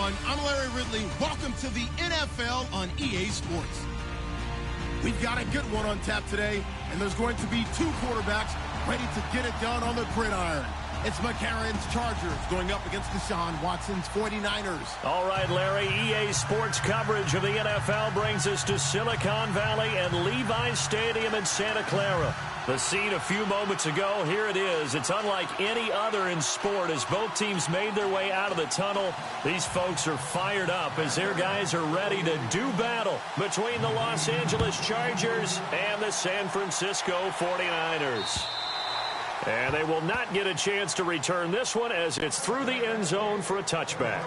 everyone. I'm Larry Ridley. Welcome to the NFL on EA Sports. We've got a good one on tap today, and there's going to be two quarterbacks ready to get it done on the gridiron. It's McCarron's Chargers going up against Deshaun Watson's 49ers. All right, Larry, EA Sports coverage of the NFL brings us to Silicon Valley and Levi's Stadium in Santa Clara. The scene a few moments ago, here it is. It's unlike any other in sport as both teams made their way out of the tunnel. These folks are fired up as their guys are ready to do battle between the Los Angeles Chargers and the San Francisco 49ers. And they will not get a chance to return this one as it's through the end zone for a touchback.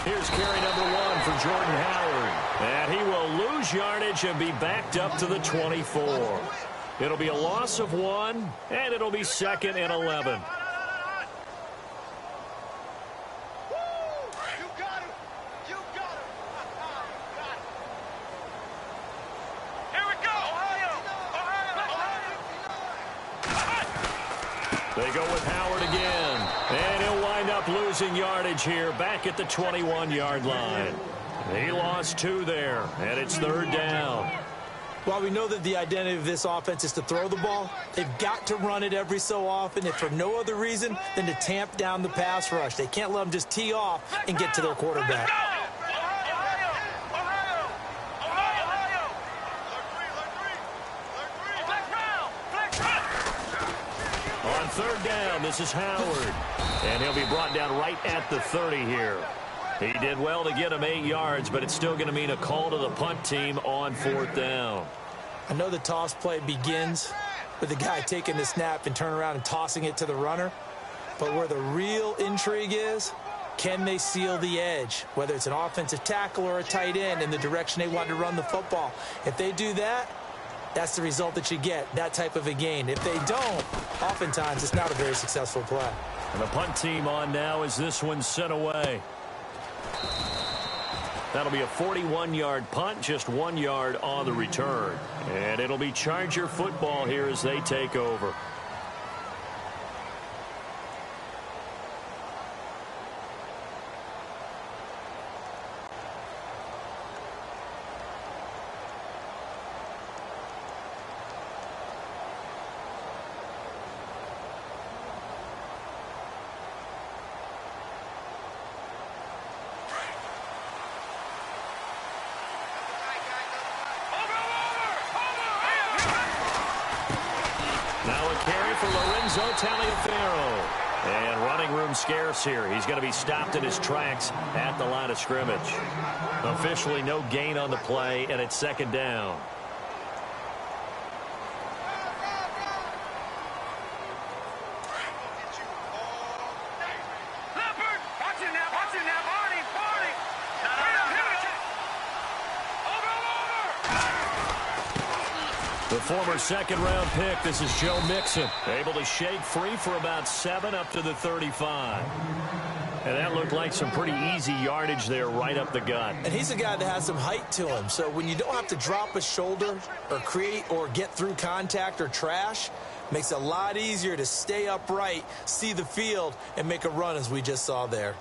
Here's carry number 1 for Jordan Howard. And he will lose yardage and be backed up to the 24. It'll be a loss of 1, and it'll be 2nd and 11. They go with Howard again, and he'll wind up losing yardage here back at the 21-yard line. He lost 2 there, and it's 3rd down. While we know that the identity of this offense is to throw the ball, they've got to run it every so often, if for no other reason than to tamp down the pass rush. They can't let them just tee off and get to their quarterback. On 3rd down, this is Howard. And he'll be brought down right at the 30 here. He did well to get him 8 yards, but it's still going to mean a call to the punt team on 4th down. I know the toss play begins with the guy taking the snap and turning around and tossing it to the runner. But where the real intrigue is, can they seal the edge, whether it's an offensive tackle or a tight end, in the direction they want to run the football? If they do that, that's the result that you get, that type of a gain. If they don't, oftentimes it's not a very successful play. And the punt team on now as this one's sent away. That'll be a 41-yard punt, just 1 yard on the return. And it'll be Charger football here as they take over. And running room scarce here. He's going to be stopped in his tracks at the line of scrimmage. Officially no gain on the play, and it's 2nd down. The former 2nd-round pick, this is Joe Mixon, able to shake free for about 7 up to the 35. And that looked like some pretty easy yardage there right up the gut. And he's a guy that has some height to him, so when you don't have to drop a shoulder or create or get through contact or trash, makes it a lot easier to stay upright, see the field, and make a run as we just saw there.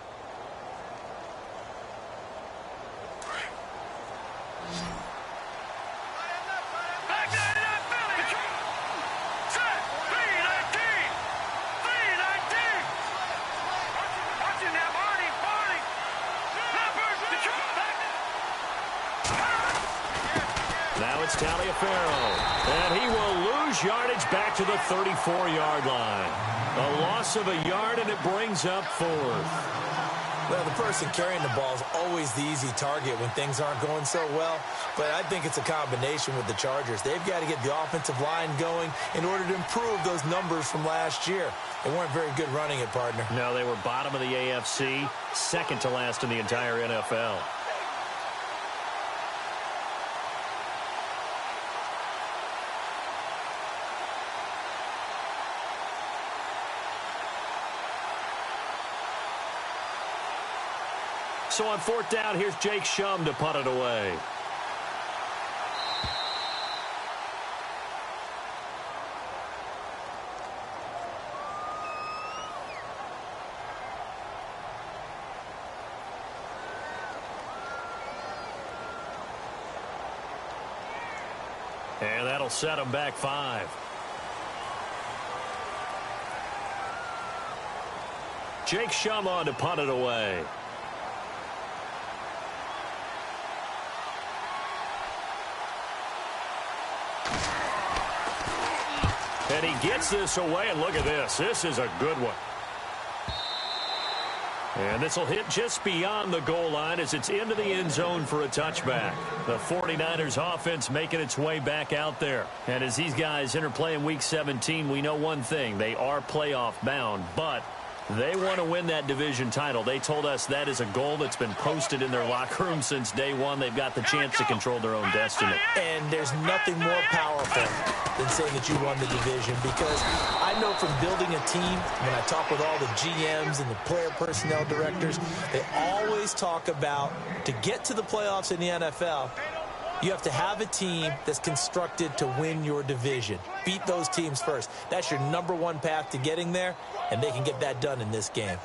And he will lose yardage back to the 34-yard line. A loss of a yard, and it brings up 4th. Well, the person carrying the ball is always the easy target when things aren't going so well. But I think it's a combination with the Chargers. They've got to get the offensive line going in order to improve those numbers from last year. They weren't very good running it, partner. No, they were bottom of the AFC, second to last in the entire NFL. So on fourth down, here's Jake Shum to punt it away. And that'll set him back 5. Jake Shum on to punt it away. And he gets this away, and look at this. This is a good one. And this will hit just beyond the goal line as it's into the end zone for a touchback. The 49ers offense making its way back out there. And as these guys interplay in Week 17, we know one thing. They are playoff bound, but they want to win that division title. They told us that is a goal that's been posted in their locker room since day one. They've got the chance to control their own destiny. And there's nothing more powerful than saying that you won the division, because I know from building a team, when I talk with all the GMs and the player personnel directors, they always talk about, to get to the playoffs in the NFL, you have to have a team that's constructed to win your division. Beat those teams first. That's your number one path to getting there, and they can get that done in this game.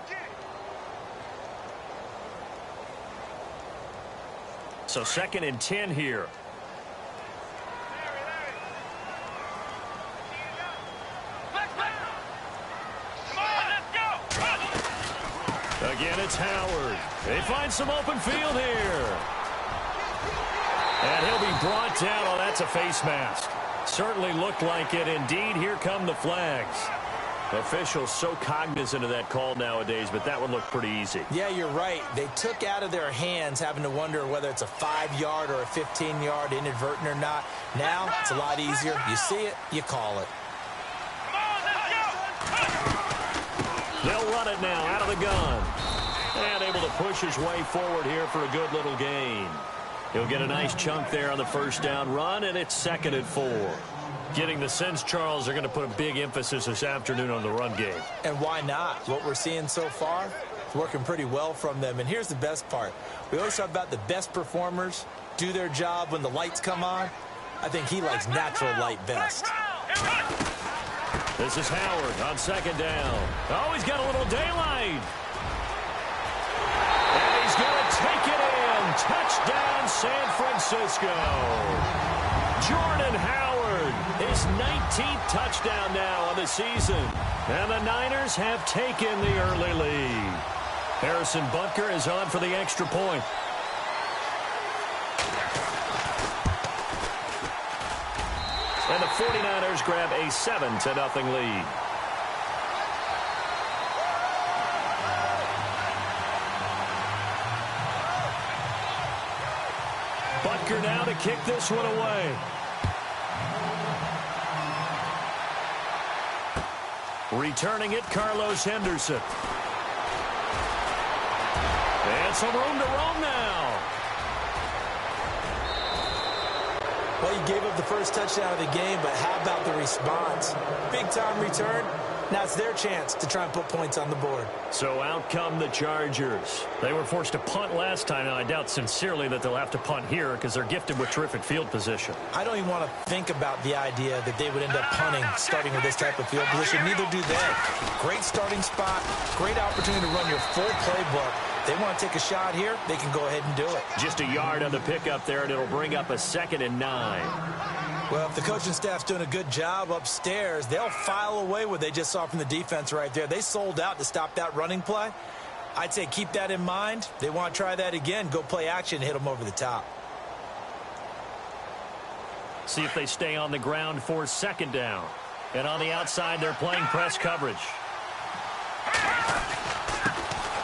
So 2nd and 10 here. Again, it's Howard. They find some open field here. And he'll be brought down. Oh, that's a face mask. Certainly looked like it. Indeed, here come the flags. Officials so cognizant of that call nowadays, but that one looked pretty easy. Yeah, you're right. They took out of their hands having to wonder whether it's a 5-yard or a 15-yard inadvertent or not. Now, it's a lot easier. You see it, you call it. They'll run it now out of the gun. And able to push his way forward here for a good little gain. He'll get a nice chunk there on the first down run, and it's 2nd and 4. Getting the sense, Charles, they're going to put a big emphasis this afternoon on the run game. And why not? What we're seeing so far is working pretty well from them. And here's the best part. We always talk about the best performers do their job when the lights come on. I think he likes natural light best. This is Howard on 2nd down. Oh, he's got a little daylight. And he's going to take it in. Touchdown, San Francisco. Jordan Howard, his 19th touchdown now on the season. And the Niners have taken the early lead. Harrison Butker is on for the extra point. And the 49ers grab a 7-0 lead. Butker now to kick this one away. Returning it, Carlos Henderson. And some room to roam now. Well, you gave up the first touchdown of the game, but how about the response? Big-time return. Now it's their chance to try and put points on the board. So out come the Chargers. They were forced to punt last time. Now, I doubt sincerely that they'll have to punt here because they're gifted with terrific field position. I don't even want to think about the idea that they would end up punting starting with this type of field position. Neither do they. Great starting spot. Great opportunity to run your full playbook. They want to take a shot here, they can go ahead and do it. Just a yard on the pickup there, and it'll bring up a 2nd and 9. Well, if the coaching staff's doing a good job upstairs, they'll file away what they just saw from the defense right there. They sold out to stop that running play. I'd say keep that in mind. They want to try that again. Go play action and hit them over the top. See if they stay on the ground for 2nd down. And on the outside, they're playing press coverage.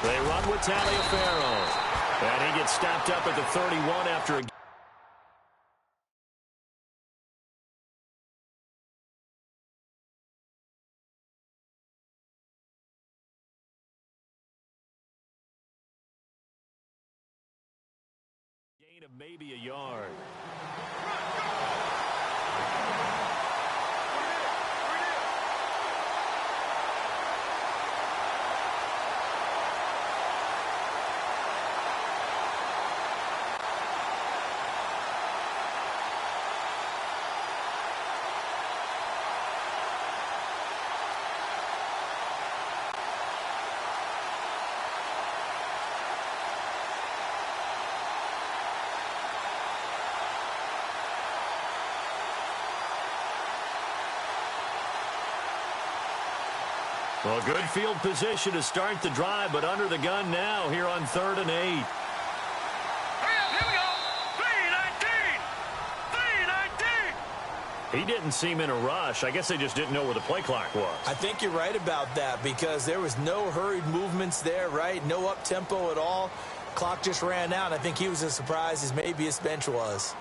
They run with Taliaferro. And he gets stopped up at the 31 after a gain of maybe a yard. Well, good field position to start the drive, but under the gun now here on 3rd and 8. Here we go. 3:19. He didn't seem in a rush. I guess they just didn't know where the play clock was. I think you're right about that because there was no hurried movements there, right? No up-tempo at all. Clock just ran out. I think he was as surprised as maybe his bench was.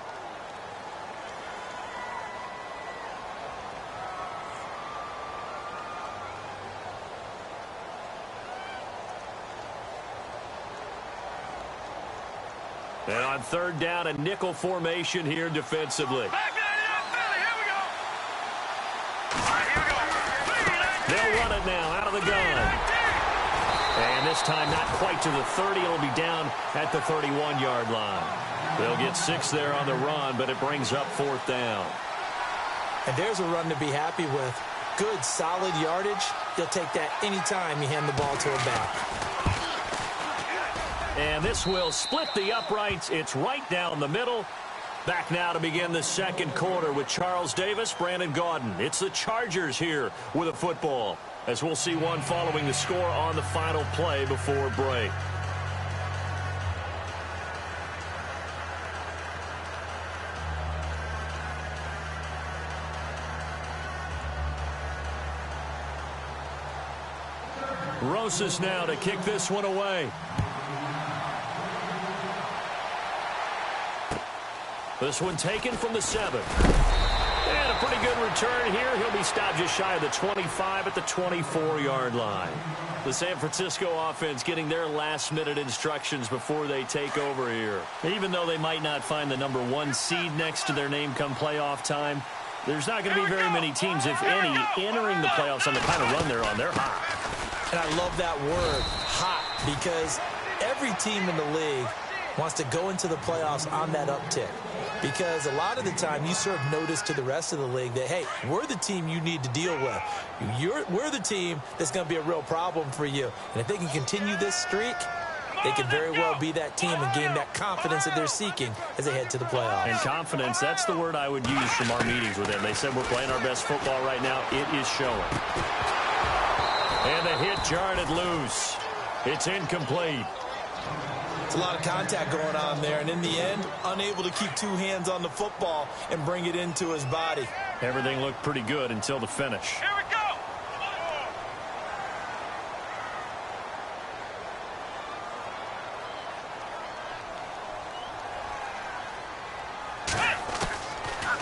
And on 3rd down, a nickel formation here defensively. Back in the belly. Here we go. All right, here we go. 3:19. They'll run it now out of the gun. And this time not quite to the 30. It'll be down at the 31-yard line. They'll get 6 there on the run, but it brings up 4th down. And there's a run to be happy with. Good, solid yardage. You'll take that anytime you hand the ball to a back. And this will split the uprights. It's right down the middle. Back now to begin the 2nd quarter with Charles Davis, Brandon Gaudin. It's the Chargers here with a football, as we'll see one following the score on the final play before break. Rosas now to kick this one away. This one taken from the 7. And a pretty good return here. He'll be stopped just shy of the 25 at the 24-yard line. The San Francisco offense getting their last-minute instructions before they take over here. Even though they might not find the number 1 seed next to their name come playoff time, there's not going to be very many teams, if any, entering the playoffs on the kind of run they're on. They're hot. And I love that word, hot, because every team in the league wants to go into the playoffs on that uptick. Because a lot of the time you serve notice to the rest of the league that, hey, we're the team you need to deal with. We're the team that's going to be a real problem for you. And if they can continue this streak, they could very well be that team and gain that confidence that they're seeking as they head to the playoffs. And confidence, that's the word I would use from our meetings with them. They said we're playing our best football right now. It is showing. And the hit jarred it loose. It's incomplete. It's a lot of contact going on there, and in the end, unable to keep 2 hands on the football and bring it into his body. Everything looked pretty good until the finish. Here we go.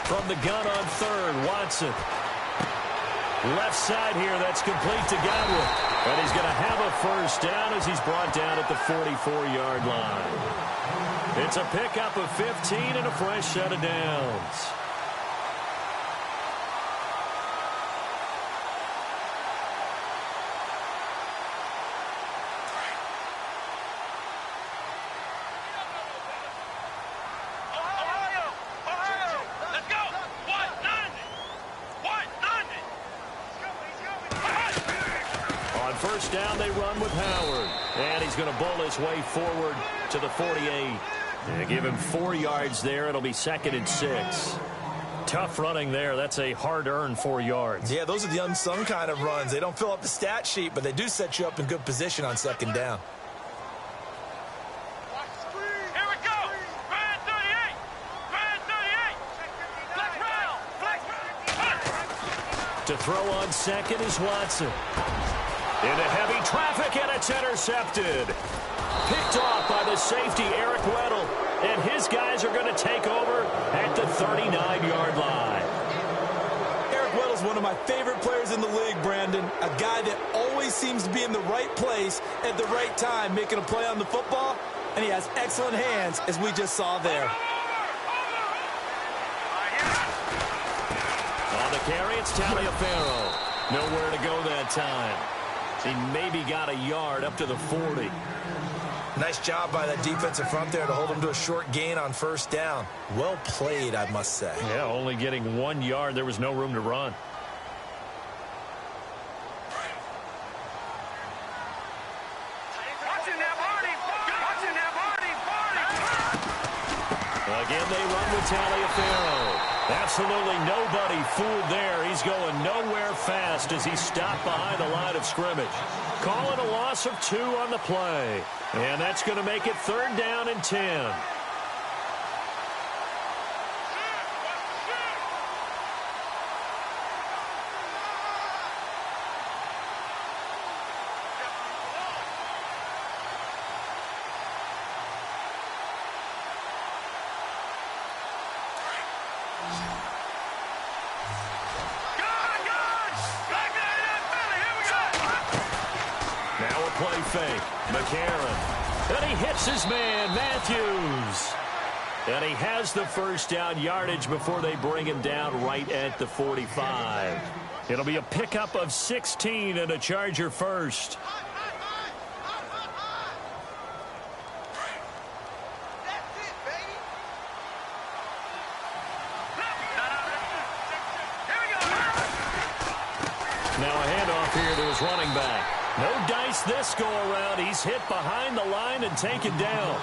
From the gun on 3rd, Watson. Left side here, that's complete to Godwin. And he's going to have a first down as he's brought down at the 44-yard line. It's a pickup of 15 and a fresh set of downs. First down, they run with Howard. And he's going to bowl his way forward to the 48. And give him 4 yards there. It'll be 2nd and 6. Tough running there. That's a hard-earned 4 yards. Yeah, those are the unsung kind of runs. They don't fill up the stat sheet, but they do set you up in good position on 2nd down. Here we go. Brand 38. Brand 38. Flex round. To throw on 2nd is Watson. Into heavy traffic, and it's intercepted. Picked off by the safety, Eric Weddle. And his guys are going to take over at the 39-yard line. Eric Weddle's one of my favorite players in the league, Brandon. A guy that always seems to be in the right place at the right time, making a play on the football. And he has excellent hands, as we just saw there. On the carry, it's Taliaferro. Nowhere to go that time. He maybe got a yard up to the 40. Nice job by that defensive front there to hold him to a short gain on first down. Well played, I must say. Yeah, only getting 1 yard. There was no room to run. Again, they run with Taliaferro. Absolutely nobody fooled there. He's going nowhere fast as he stopped behind the line of scrimmage. Call it a loss of 2 on the play. And that's going to make it 3rd down and 10. Play fake. McCarron. And he hits his man, Matthews. And he has the first down yardage before they bring him down right at the 45. It'll be a pickup of 16 and a Charger first. Now a handoff here to his running back. No dice this go-around. He's hit behind the line and taken down.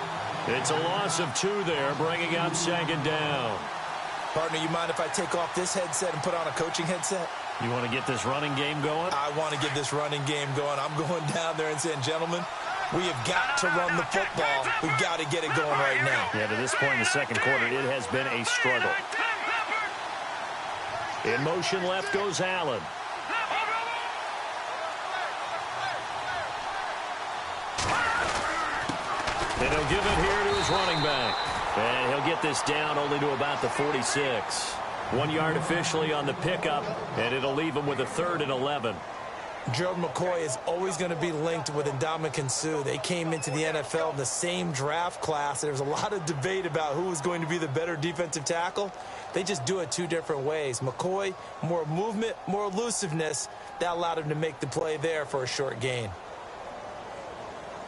It's a loss of 2 there, bringing up 2nd down. Partner, you mind if I take off this headset and put on a coaching headset? You want to get this running game going? I want to get this running game going. I'm going down there and saying, gentlemen, we have got to run the football. We've got to get it going right now. Yeah, to this point in the second quarter, it has been a struggle. In motion left goes Allen. And he'll give it here to his running back. And he'll get this down only to about the 46. 1 yard officially on the pickup, and it'll leave him with a 3rd and 11. Gerald McCoy is always going to be linked with Ndamukong Suh. They came into the NFL in the same draft class. There was a lot of debate about who was going to be the better defensive tackle. They just do it 2 different ways. McCoy, more movement, more elusiveness. That allowed him to make the play there for a short gain.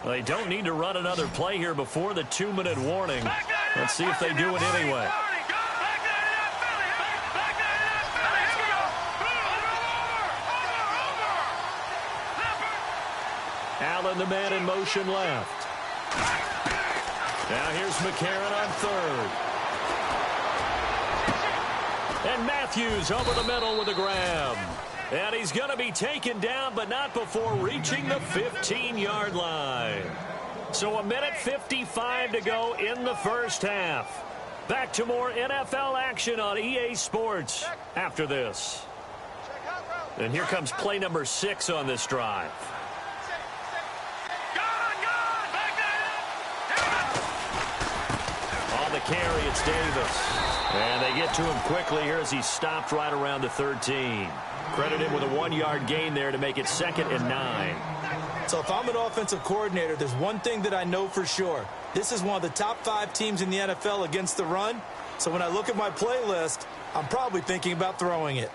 Well, they don't need to run another play here before the 2-minute warning. Let's see if they do it anyway. Allen, the man in motion left. Now here's McCarron on 3rd. And Matthews over the middle with a grab. And he's going to be taken down, but not before reaching the 15-yard line. So 1:55 to go in the first half. Back to more NFL action on EA Sports after this. And here comes play number 6 on this drive. On the carry, it's Davis. And they get to him quickly here as he stopped right around the 13. Credit him with a 1-yard gain there to make it 2nd and 9. So if I'm an offensive coordinator, there's one thing that I know for sure. This is one of the top 5 teams in the NFL against the run. So when I look at my playlist, I'm probably thinking about throwing it.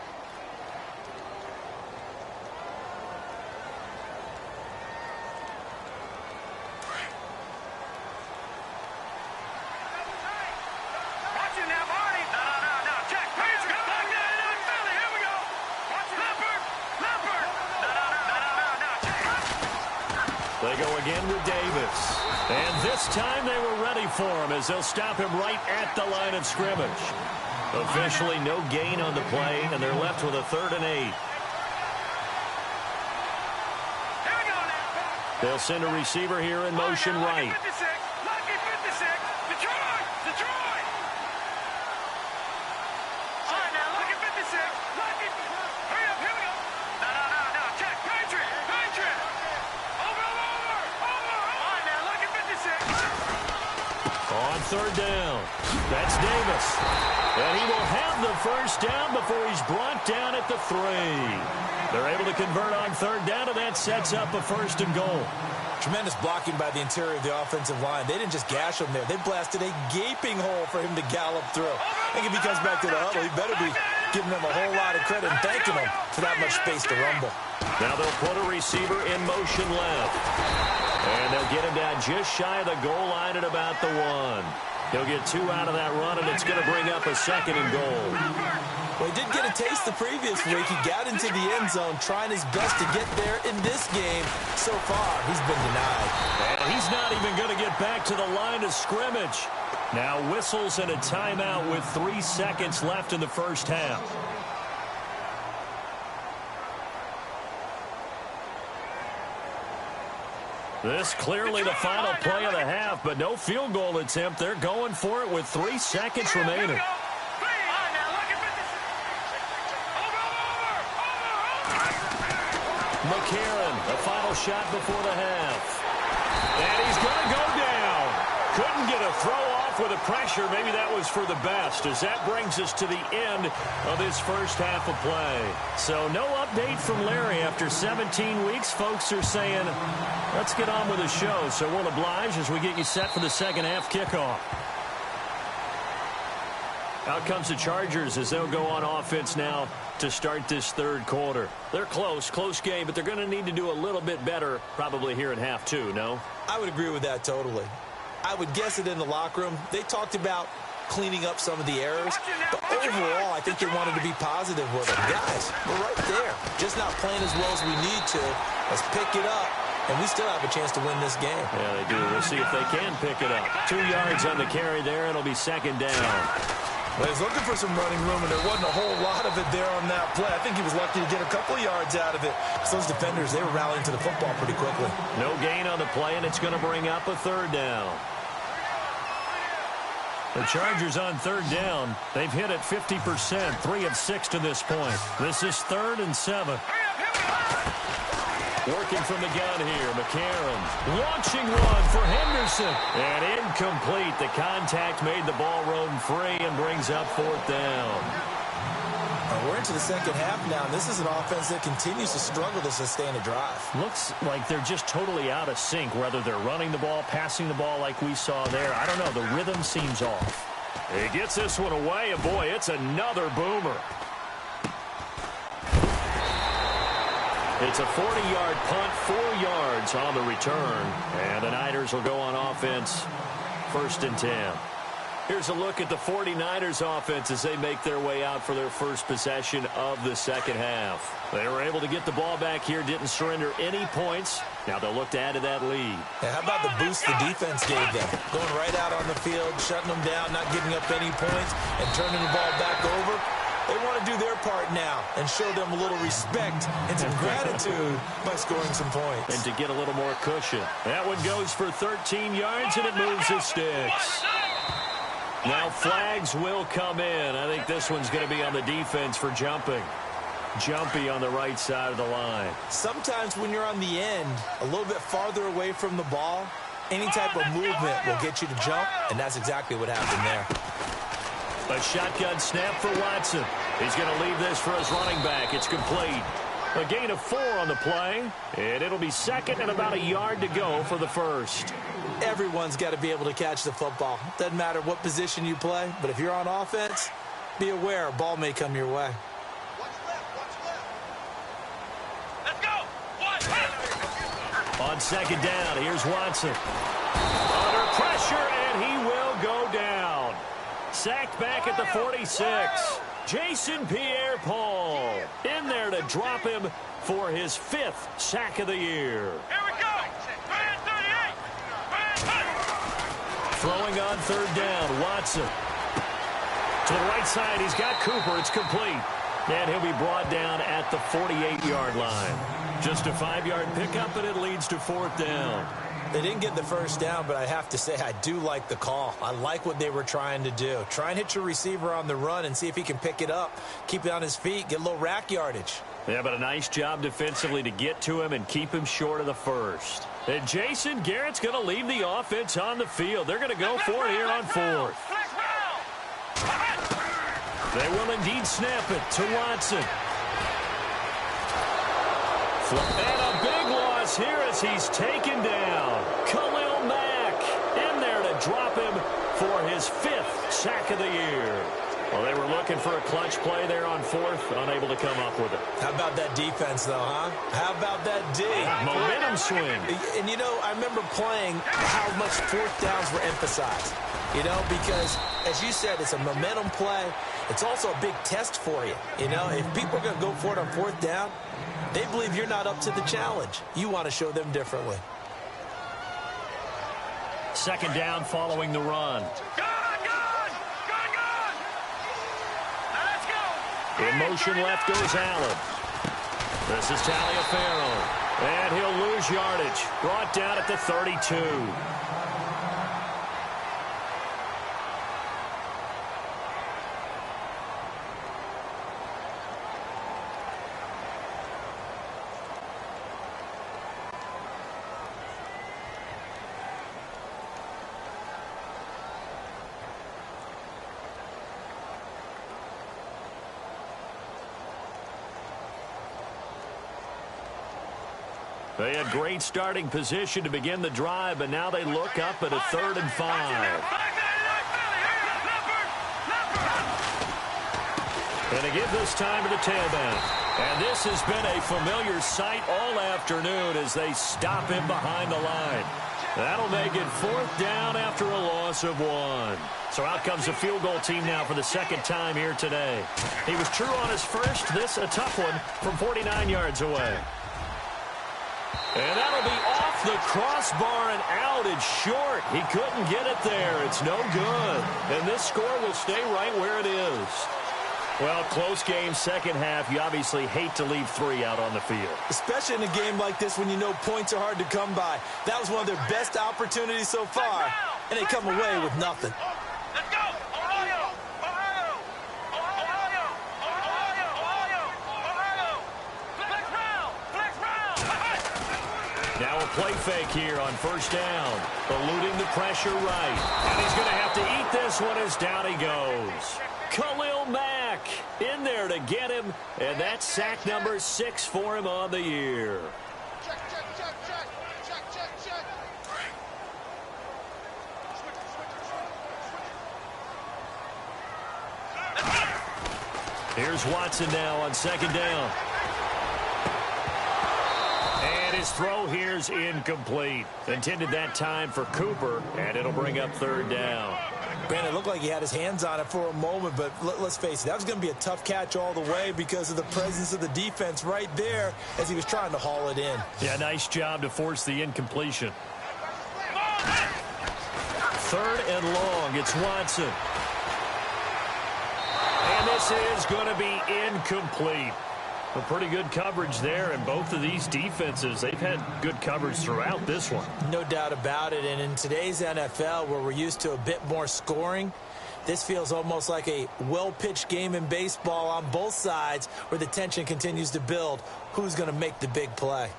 They go again with Davis. And this time they were ready for him as they'll stop him right at the line of scrimmage. Officially no gain on the play, and they're left with a 3rd and 8. They'll send a receiver here in motion right. On third down, that's Davis. And he will have the first down before he's brought down at the 3. They're able to convert on third down, and that sets up a first and goal. Tremendous blocking by the interior of the offensive line. They didn't just gash him there. They blasted a gaping hole for him to gallop through. I think if he comes back to the huddle, he better be giving them a whole lot of credit and thanking them for that much space to rumble. Now they'll put a receiver in motion left. And they'll get him down just shy of the goal line at about the 1. He'll get 2 out of that run, and it's going to bring up a second and goal. Well, he did get a taste the previous week. He got into the end zone, trying his best to get there in this game. So far, he's been denied. And he's not even going to get back to the line of scrimmage. Now whistles and a timeout with 3 seconds left in the first half. This clearly the final play of the half, but no field goal attempt. They're going for it with 3 seconds remaining. McCarron, the final shot before the half. And he's going to go down. Couldn't get a throw off with the pressure. Maybe that was for the best, as that brings us to the end of this first half of play. So no update from Larry after 17 weeks. Folks are saying, let's get on with the show. So we'll oblige as we get you set for the second half kickoff. Out comes the Chargers as they'll go on offense now to start this third quarter. They're close game, but they're going to need to do a little bit better probably here in half 2, no? I would agree with that totally. I would guess it in the locker room. They talked about cleaning up some of the errors, but overall, I think they wanted to be positive with them. Guys, we're right there. Just not playing as well as we need to. Let's pick it up, and we still have a chance to win this game. Yeah, they do. We'll see if they can pick it up. 2 yards on the carry there, and it'll be second down. Well, he's looking for some running room, and there wasn't a whole lot of it there on that play. I think he was lucky to get a couple yards out of it. Because those defenders, they were rallying to the football pretty quickly. No gain on the play, and it's going to bring up a third down. The Chargers on third down. They've hit it 50%, 3 of 6 to this point. This is 3rd and 7. Working from the gun here, McCarron. Launching one for Henderson. And incomplete. The contact made the ball roam free and brings up 4th down. We're into the second half now. This is an offense that continues to struggle to sustain a drive. Looks like they're just totally out of sync, whether they're running the ball, passing the ball like we saw there. I don't know. The rhythm seems off. He gets this one away, and boy, it's another boomer. It's a 40-yard punt, 4 yards on the return. And the Niners will go on offense, 1st and 10. Here's a look at the 49ers offense as they make their way out for their first possession of the second half. They were able to get the ball back here, didn't surrender any points. Now they'll look to add to that lead. And how about the boost the defense gave them? Going right out on the field, shutting them down, not giving up any points, and turning the ball back over. They want to do their part now and show them a little respect and some gratitude by scoring some points. And to get a little more cushion. That one goes for 13 yards, and it moves the sticks. Now flags will come in. I think this one's going to be on the defense for jumping. Jumpy on the right side of the line. Sometimes when you're on the end, a little bit farther away from the ball, any type of movement will get you to jump, and that's exactly what happened there. A shotgun snap for Watson. He's going to leave this for his running back. It's complete. A gain of 4 on the play, and it'll be second and about a yard to go for the first. Everyone's got to be able to catch the football. Doesn't matter what position you play, but if you're on offense, be aware a ball may come your way. Let's go. On second down, here's Watson. Under pressure, and he will go down. Sacked back at the 46. Jason Pierre-Paul in there to drop him for his 5th sack of the year. Here we go. Throwing on third down, Watson. To the right side, he's got Cooper. It's complete. And he'll be brought down at the 48-yard line. Just a 5-yard pickup, and it leads to 4th down. They didn't get the first down, but I have to say I do like the call. I like what they were trying to do. Try and hit your receiver on the run and see if he can pick it up, keep it on his feet, get a little rack yardage. Yeah, but a nice job defensively to get to him and keep him short of the first. And Jason Garrett's going to leave the offense on the field. They're going to go for it here on fourth. They will indeed snap it to Watson. And a big loss here as he's taken down. Khalil Mack in there to drop him for his 5th sack of the year. Well, they were looking for a clutch play there on fourth, unable to come up with it. How about that defense, though, huh? How about that D? Momentum swing. And, you know, I remember playing how much fourth downs were emphasized. You know, because, as you said, it's a momentum play. It's also a big test for you. You know, if people are going to go for it on fourth down, they believe you're not up to the challenge. You want to show them differently. Second down following the run. In motion left goes Allen. This is Taliaferro. And he'll lose yardage. Brought down at the 32. They had great starting position to begin the drive, but now they look up at a 3rd and 5. And they give this time to the tailback. And this has been a familiar sight all afternoon as they stop him behind the line. That'll make it 4th down after a loss of 1. So out comes the field goal team now for the 2nd time here today. He was true on his first. This a tough one from 49 yards away. And that'll be off the crossbar and out. It's short. He couldn't get it there. It's no good. And this score will stay right where it is. Well, close game, second half. You obviously hate to leave 3 out on the field. Especially in a game like this when you know points are hard to come by. That was one of their best opportunities so far, and they come away with nothing. Let's go! Ohio! Ohio! Ohio! Ohio! Ohio! Ohio! Flex round! Flex round! Now a play fake here on first down. Eluding the pressure right. And he's going to have to eat this one as down he goes. Khalil Mack in there to get him. And that's sack number 6 for him on the year. Check, check, check, check. Check, check, check. Here's Watson now on second down. And his throw here's incomplete. Intended that time for Cooper, and it'll bring up 3rd down. Man, it looked like he had his hands on it for a moment, but let's face it, that was going to be a tough catch all the way because of the presence of the defense right there as he was trying to haul it in. Yeah, nice job to force the incompletion. 3rd and long, it's Watson. And this is going to be incomplete. A pretty good coverage there, and both of these defenses, they've had good coverage throughout this one. No doubt about it, and in today's NFL, where we're used to a bit more scoring, this feels almost like a well-pitched game in baseball on both sides where the tension continues to build. Who's going to make the big play?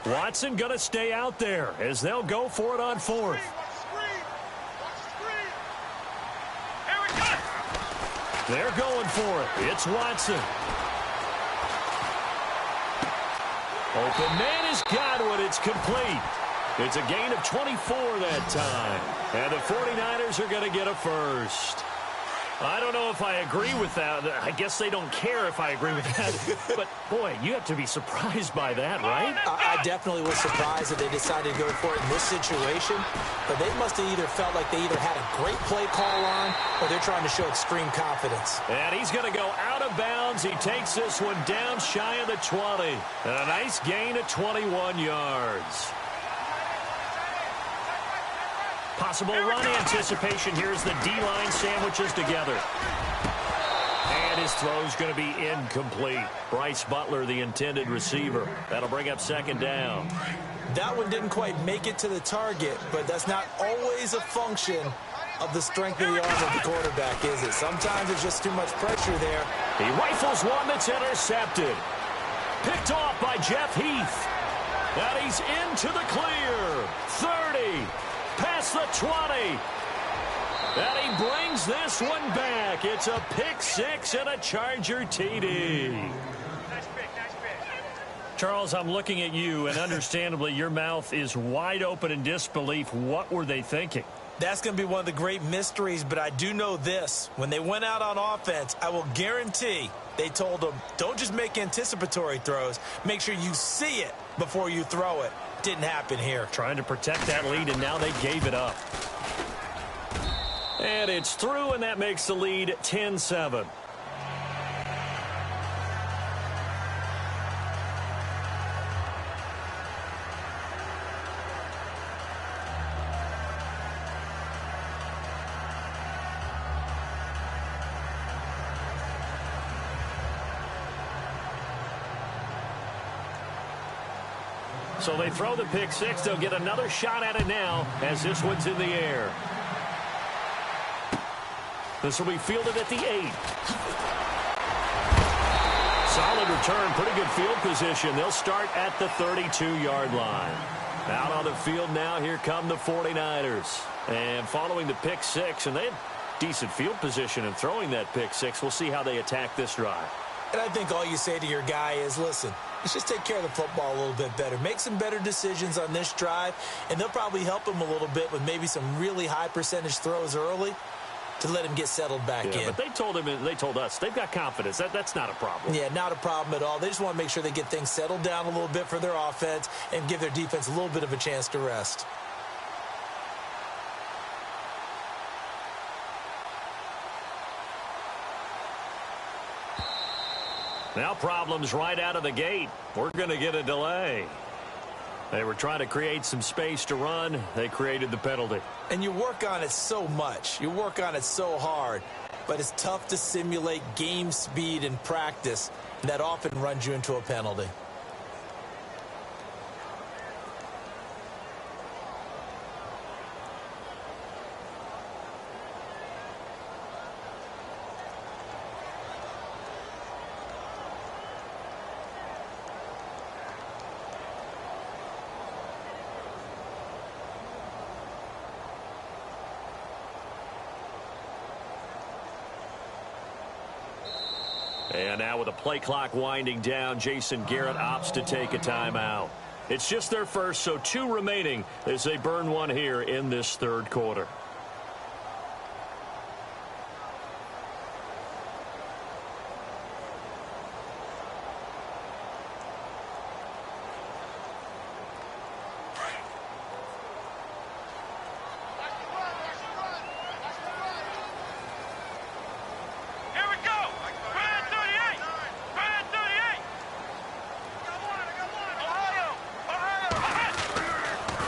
Watson going to stay out there as they'll go for it on 4th. They're going for it. It's Watson. Open man has got one. It's complete. It's a gain of 24 that time. And the 49ers are going to get a first. I don't know if I agree with that. I guess they don't care if I agree with that. But, boy, you have to be surprised by that, right? I definitely was surprised that they decided to go for it in this situation. But they must have either felt like they either had a great play call on or they're trying to show extreme confidence. And he's going to go out of bounds. He takes this one down shy of the 20. And a nice gain of 21 yards. Possible run anticipation. Here's the D-line sandwiches together. And his throw's going to be incomplete. Bryce Butler, the intended receiver. That'll bring up 2nd down. That one didn't quite make it to the target, but that's not always a function of the strength of the arm of the quarterback, is it? Sometimes it's just too much pressure there. He rifles one that's intercepted. Picked off by Jeff Heath. And he's into the clear. 30. Past the 20. And he brings this one back. It's a pick six and a Charger TD. Nice pick. Charles, I'm looking at you, and understandably, your mouth is wide open in disbelief. What were they thinking? That's going to be one of the great mysteries, but I do know this. When they went out on offense, I will guarantee they told them, don't just make anticipatory throws. Make sure you see it before you throw it. Didn't happen here. Trying to protect that lead, and now they gave it up. And it's through, and that makes the lead 10-7. So they throw the pick six. They'll get another shot at it now as this one's in the air. This will be fielded at the 8. Solid return, pretty good field position. They'll start at the 32-yard line. Out on the field now, here come the 49ers. And following the pick six, and they had decent field position in throwing that pick six. We'll see how they attack this drive. And I think all you say to your guy is, listen, let's just take care of the football a little bit better. Make some better decisions on this drive, and they'll probably help him a little bit with maybe some really high percentage throws early to let him get settled back in. But they told him, they told us, they've got confidence. That's not a problem. Yeah, not a problem at all. They just want to make sure they get things settled down a little bit for their offense and give their defense a little bit of a chance to rest. Now problems right out of the gate. We're going to get a delay. They were trying to create some space to run. They created the penalty. And you work on it so much. You work on it so hard. But it's tough to simulate game speed in practice. And that often runs you into a penalty. And now with the play clock winding down, Jason Garrett opts to take a timeout. It's just their first, so 2 remaining as they burn one here in this third quarter.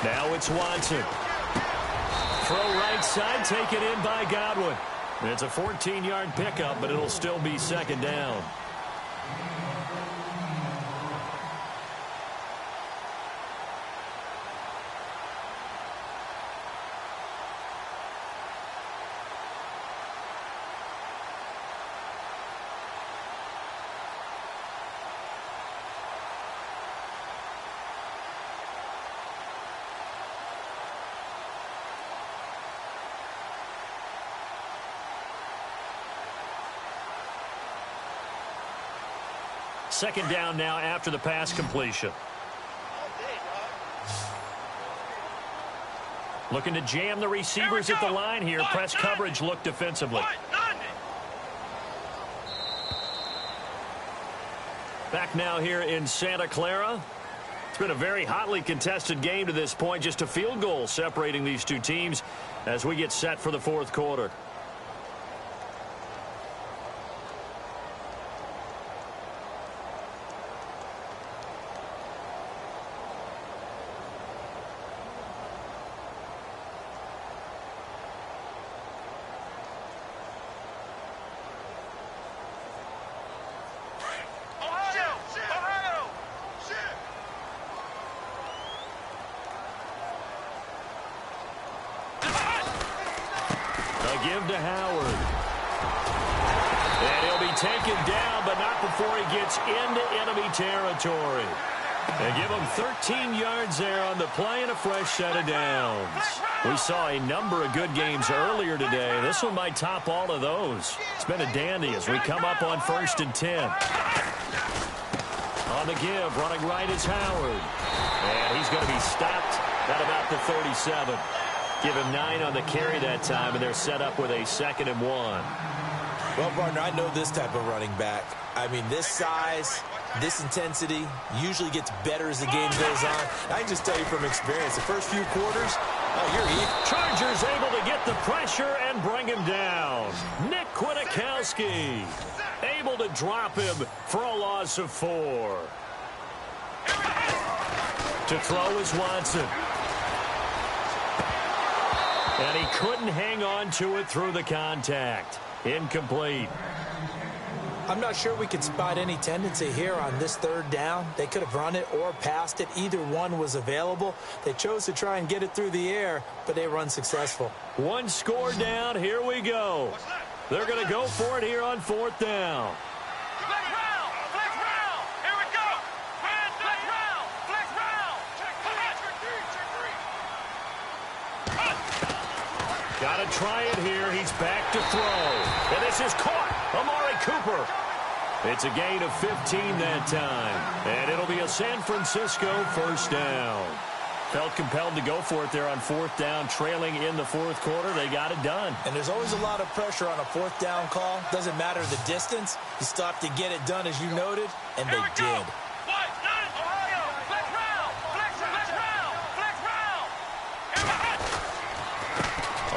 Now it's Watson. Throw right side, taken in by Godwin. It's a 14-yard pickup, but it'll still be second down. Second down now after the pass completion. Looking to jam the receivers at the line here. Press coverage look defensively. Back now here in Santa Clara. It's been a very hotly contested game to this point. Just a field goal separating these two teams as we get set for the fourth quarter. Give to Howard. And he'll be taken down, but not before he gets into enemy territory. They give him 13 yards there on the play and a fresh set of downs. We saw a number of good games earlier today. This one might top all of those. It's been a dandy as we come up on 1st and 10. On the give, running right is Howard. And he's going to be stopped at about the 37. Give him 9 on the carry that time, and they're set up with a 2nd and 1. Well, partner, I know this type of running back. I mean, this size, this intensity usually gets better as the game goes on. I can just tell you from experience, the first few quarters, Chargers able to get the pressure and bring him down. Nick Kwiatkowski able to drop him for a loss of 4. To throw is Watson. And he couldn't hang on to it through the contact. Incomplete. I'm not sure we could spot any tendency here on this 3rd down. They could have run it or passed it. Either one was available. They chose to try and get it through the air, but they were unsuccessful. 1 score down. Here we go. They're going to go for it here on 4th down. Flex round! Flex round! Here we go! Flex round! Flex round! Check 3! Got to try it here. He's back to throw. And this is caught. Amari Cooper. It's a gain of 15 that time. And it'll be a San Francisco 1st down. Felt compelled to go for it there on 4th down, trailing in the 4th quarter. They got it done. And there's always a lot of pressure on a 4th down call. Doesn't matter the distance. You stop to get it done, as you noted, and they did.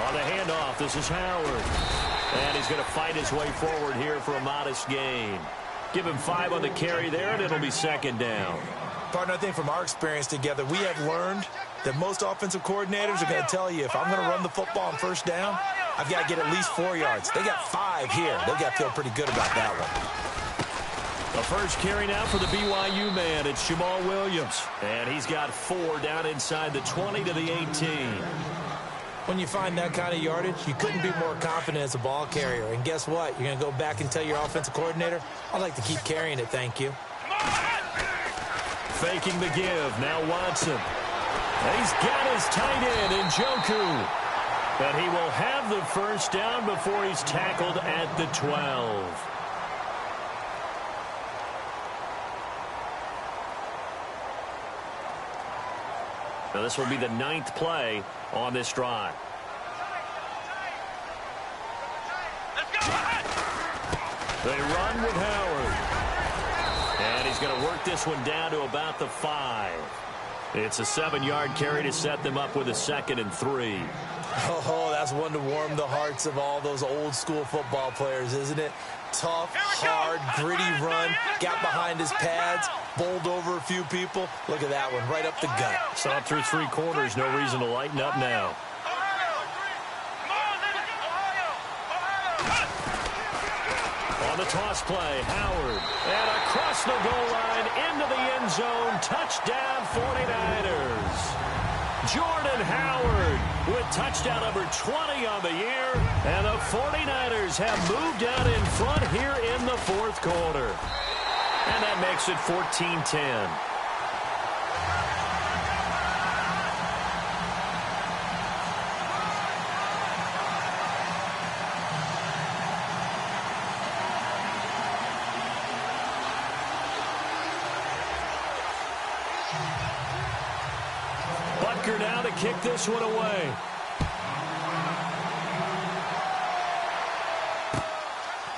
On the handoff, this is Howard. And he's going to fight his way forward here for a modest gain. Give him 5 on the carry there, and it'll be 2nd down. Partner, I think from our experience together, we have learned that most offensive coordinators are going to tell you, if I'm going to run the football on 1st down, I've got to get at least 4 yards. They got 5 here. They've got to feel pretty good about that one. The first carry now for the BYU man. It's Jamal Williams. And he's got 4 down inside the 20 to the 18. When you find that kind of yardage, you couldn't be more confident as a ball carrier. And guess what? You're going to go back and tell your offensive coordinator, I'd like to keep carrying it, thank you. Faking the give. Now Watson. And he's got his tight end in Njoku. And he will have the 1st down before he's tackled at the 12. Now this will be the 9th play on this drive. They run with Howard. And he's going to work this one down to about the 5. It's a 7-yard carry to set them up with a 2nd and 3. Oh, that's one to warm the hearts of all those old school football players, isn't it? Tough, hard, gritty run, got behind his pads, bowled over a few people. Look at that one, right up the gut. Saw through 3 quarters, no reason to lighten up now. On the toss play, Howard. And across the goal line, into the end zone, touchdown 49ers. Jordan Howard with touchdown number 20 on the year. And the 49ers have moved out in front here in the 4th quarter. And that makes it 14-10. Butker now to kick this one away.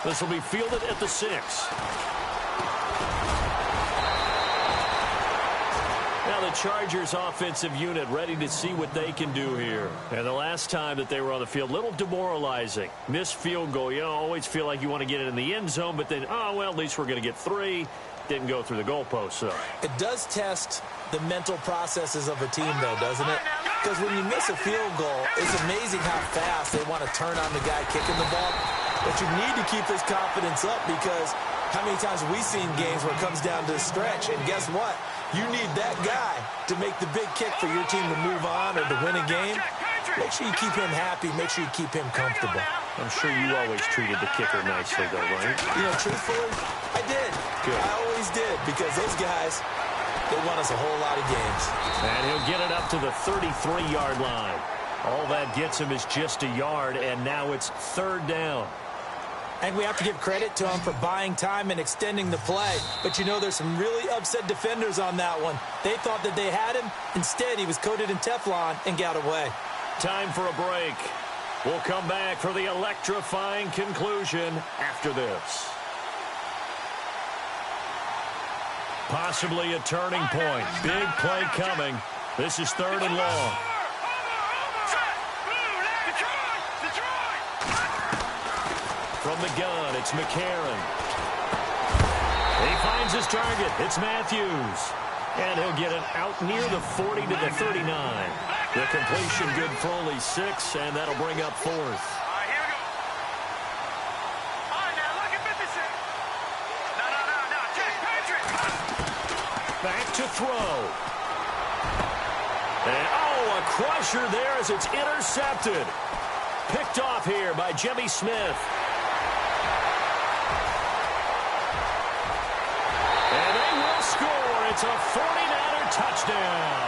This will be fielded at the 6. Now the Chargers offensive unit ready to see what they can do here. And the last time that they were on the field, a little demoralizing. Missed field goal. You always feel like you want to get it in the end zone, but then, oh, well, at least we're going to get 3. Didn't go through the goalpost, so. It does test the mental processes of a team, though, doesn't it? Because when you miss a field goal, it's amazing how fast they want to turn on the guy kicking the ball. But you need to keep this confidence up, because how many times have we seen games where it comes down to a stretch, and guess what? You need that guy to make the big kick for your team to move on or to win a game. Make sure you keep him happy. Make sure you keep him comfortable. I'm sure you always treated the kicker nicely, though, right? You know, truthfully, I did. Good. I always did, because those guys, They won us a whole lot of games. And he'll get it up to the 33-yard line. All that gets him is just a yard, and now it's third down. And we have to give credit to him for buying time and extending the play. But, you know, there's some really upset defenders on that one. They thought that they had him. Instead, he was coated in Teflon and got away. Time for a break. We'll come back for the electrifying conclusion after this. Possibly a turning point. Big play coming. This is third and long. From the gun, it's McCarron. He finds his target. It's Matthews. And he'll get it out near the 40 to the 39. The completion good for only 6, and that'll bring up fourth. All right, here we go. All right, now look at 56. No. Jack Patrick. Back to throw. And, oh, a crusher there as it's intercepted. Picked off here by Jimmy Smith. And they will score. It's a 49er touchdown.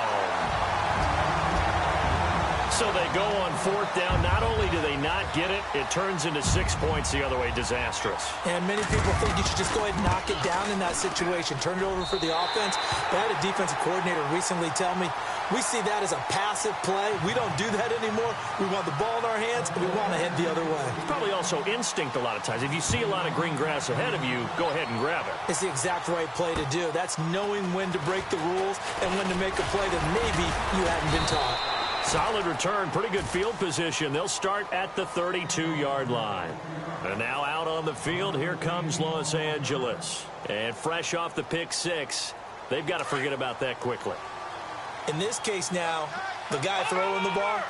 So they go on fourth down. Not only do they not get it, it turns into 6 points the other way. Disastrous. And many people think you should just go ahead and knock it down in that situation. Turn it over for the offense. But I had a defensive coordinator recently tell me, we see that as a passive play. We don't do that anymore. We want the ball in our hands, and we want to head the other way. It's probably also instinct a lot of times. If you see a lot of green grass ahead of you, go ahead and grab it. It's the exact right play to do. That's knowing when to break the rules and when to make a play that maybe you hadn't been taught. Solid return, pretty good field position. They'll start at the 32-yard line. And now out on the field, here comes Los Angeles. And fresh off the pick 6, they've got to forget about that quickly. In this case now, the guy throwing the ball,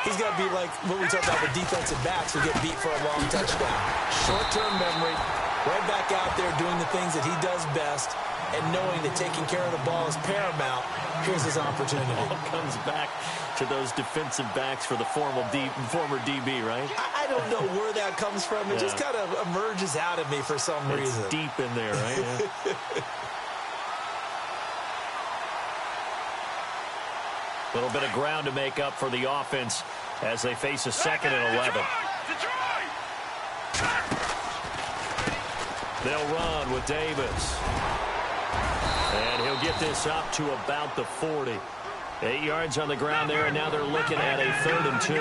he's got to be like what we talked about with defensive backs who get beat for a long touchdown. Short-term memory, right back out there doing the things that he does best, and knowing that taking care of the ball is paramount. Here's his opportunity. All comes back to those defensive backs for the former DB, right? I don't know where that comes from. It just kind of emerges out of me for some reason. It's deep in there, right? Yeah. A little bit of ground to make up for the offense as they face a 2nd and 11. They'll run with Davis. And he'll get this up to about the 40. 8 yards on the ground there, and now they're looking at a 3rd and 2.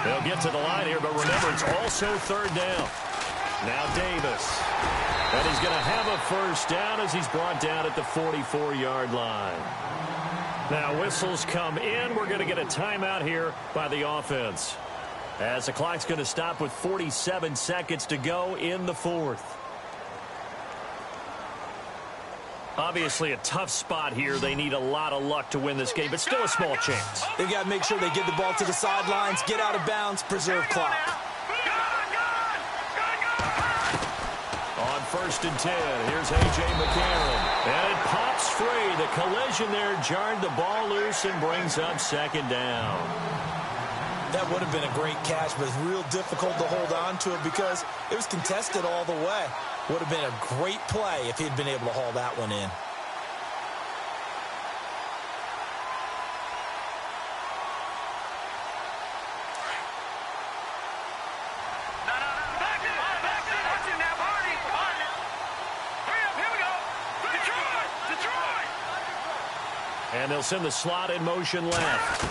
They'll get to the line here, but remember, it's also 3rd down. Now Davis. And he's going to have a first down as he's brought down at the 44-yard line. Now whistles come in. We're going to get a timeout here by the offense, as the clock's going to stop with 47 seconds to go in the 4th. Obviously a tough spot here. They need a lot of luck to win this game, but still a small chance. They've got to make sure they get the ball to the sidelines, get out of bounds, preserve clock. On 1st and 10, here's A.J. McCarron. And it pops free. The collision there jarred the ball loose and brings up 2nd down. That would have been a great catch, but it's real difficult to hold on to it because it was contested all the way. Would have been a great play if he'd been able to haul that one in. And they'll send the slot in motion left.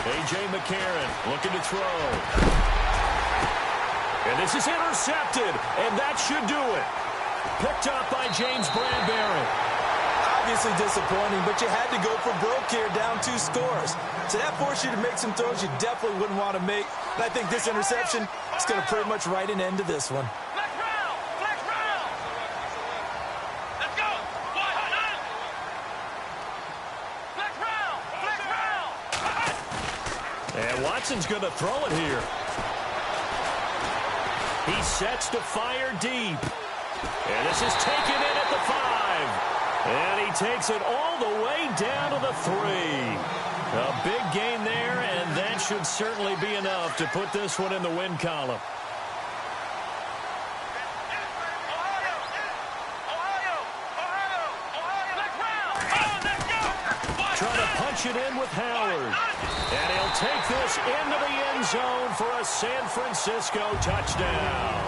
A.J. McCarron looking to throw. And this is intercepted, and that should do it. Picked up by James Bradbury. Obviously disappointing, but you had to go for broke here, down 2 scores. So that forced you to make some throws you definitely wouldn't want to make. And I think this interception is going to pretty much write an end to this one. Flex round! Flex round! Let's go! Flex round! Flex round! And Watson's going to throw it here. He sets to fire deep. And this is taken in at the 5. And he takes it all the way down to the 3. A big gain there, and that should certainly be enough to put this one in the win column. Ohio! launch it in with Howard. And he'll take this into the end zone for a San Francisco touchdown.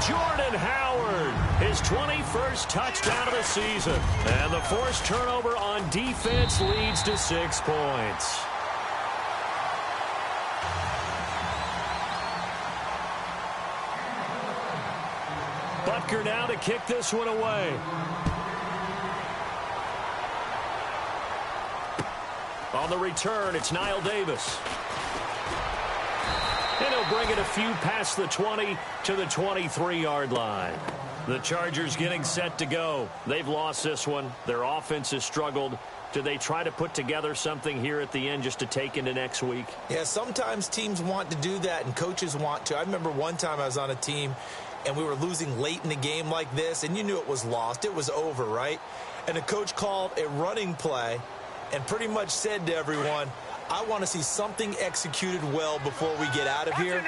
Jordan Howard, his 21st touchdown of the season. And the forced turnover on defense leads to 6 points. Butker now to kick this one away. On the return, it's Niall Davis. And he'll bring it a few past the 20 to the 23-yard line. The Chargers getting set to go. They've lost this one. Their offense has struggled. Do they try to put together something here at the end just to take into next week? Yeah, sometimes teams want to do that and coaches want to. I remember one time I was on a team and we were losing late in the game like this, and you knew it was lost. It was over, right? And the coach called a running play and pretty much said to everyone, I want to see something executed well before we get out of here.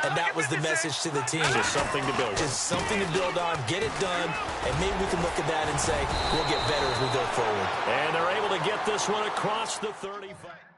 And that was the message to the team. Just something to build on. Just something to build on, get it done, and maybe we can look at that and say, we'll get better as we go forward. And they're able to get this one across the 35.